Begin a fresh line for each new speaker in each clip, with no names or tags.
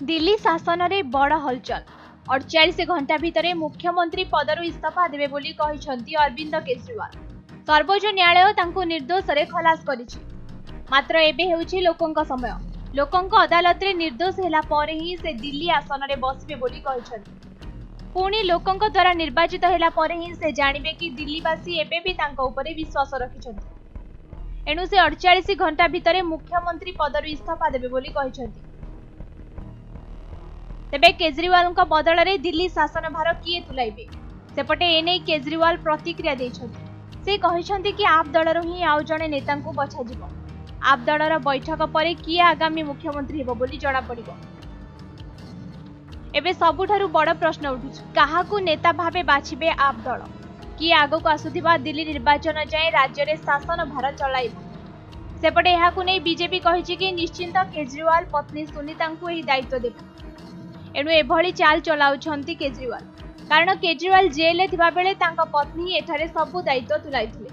दिल्ली शासन में बड़ हलचल 48 घंटा भितर मुख्यमंत्री पदर इस्तीफा देवे बोली कहिसंती अरविंद केजरीवाल। सर्वोच्च न्यायालय तांको निर्दोष रे खलास करिछि। मात्र एबे हेउछि लोकंक समय। लोकंक अदालत रे निर्दोष हेला परे ही से दिल्ली आसन रे बसबे बोली कहिसंती। पुणी लोकंक द्वारा निर्वाचित हेला परे ही से जानिबे कि दिल्लीवासी एबे भी तांको उपरे विश्वास रखिसंती। एणु से 48 घंटा भितर मुख्यमंत्री पदर इस्तीफा देवे बोली कहिसंती। तेबे केजरीवाल बदल में दिल्ली शासन भार किए तुलाइबे सेपटे एने केजरीवाल प्रतिक्रिया देछंती। से कहिसंती कि आप दलर ही आउ जणे नेता को बछाजिबो। आप दलर बैठक पर किए आगामी मुख्यमंत्री हेबो बोली जणा पड़िबो। एबे सबुठारु बड़ प्रश्न उठुछि, काहाकू नेता भाबे बाछिबे आप दल? कि आगो को आसुथिबा दिल्ली निर्वाचन जाए राज्य रे शासन भार चलाइबो। सेपटे एहाकू नै बीजेपी कहिछि कि निश्चिंत केजरीवाल पत्नी सुनीता को एही दायित्व देबे। एणु एभली चाल चलाउछंती केजरीवाल, कारण केजरीवाल जेल में थिबा बेले तांका पत्नी एठारे सबु दायित्व तुलाइथिले।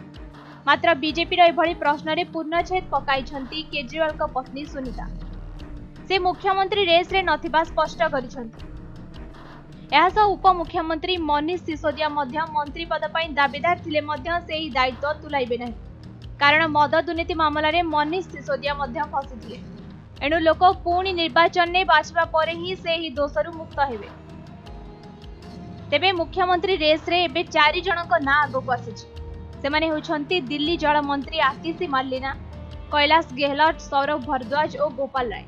मात्र बीजेपी रो एभली प्रश्न रे पूर्णछेद पकाइछंती केजरीवाल का पत्नी सुनीता। से मुख्यमंत्री रेस रे नथिबा स्पष्ट करिछंती। एहास उपमुख्यमंत्री मनीष सिसोदिया मध्य मंत्री पद पई दाबीदार थिले मध्य सेही दायित्व तुलाइबे नाही, कारण मद दुर्नीति मामला रे मनीष सिसोदिया मध्य फसिथिले। एणु लोक पुणी निर्वाचन ने बाछिबा परे ही से ही दोषरु मुक्त हेबे। तेबे मुख्यमंत्री रेस रे एबे 4 जनक ना आगो आसिछि। सेमाने होछंती दिल्ली जल मंत्री आतिशी मार्लेना, कैलाश गेहलोत, सौरभ भारद्वाज और गोपाल राय।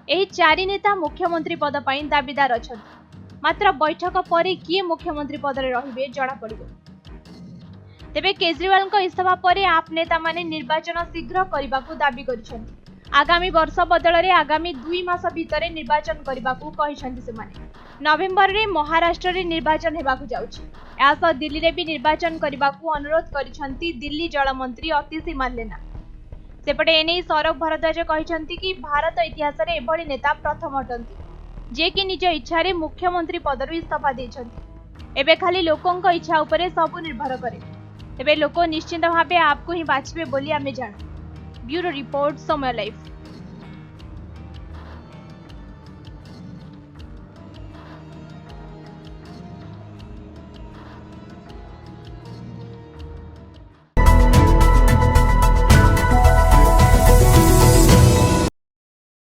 एही 4 नेता मुख्यमंत्री पद पई दाबीदार अछंती। मात्र बैठक पर किए मुख्यमंत्री पद रे रहिबे जणा पड़िबो। तेबे केजरीवाल को इस्तीफा पर आप नेता माने निर्वाचन शीघ्र करबाकू दाबी करिसंती। आगामी वर्ष बदल में आगामी 2 मास भितर निर्वाचन करने को नवेम्बर रे महाराष्ट्र रे निर्वाचन हेबाकू जाउछि। एहास दिल्ली रे भी निर्वाचन करने को अनुरोध करिसंती दिल्ली जल मंत्री आतिशी मार्लेना। सेपटे एने सौरभ भारद्वाज कहिसंती कि भारत इतिहास रे एभली नेता प्रथम अटंती जे कि निज इच्छा रे मुख्यमंत्री पदरु इस्तीफा देछंती। एबे खाली लोकंक इच्छा उपरे सब निर्भर करे। तेबे लोक निश्चिंत भाबे आपको ही बाछिबे बोली आमे जानु। ब्यूरो रिपोर्ट समय लाइफ।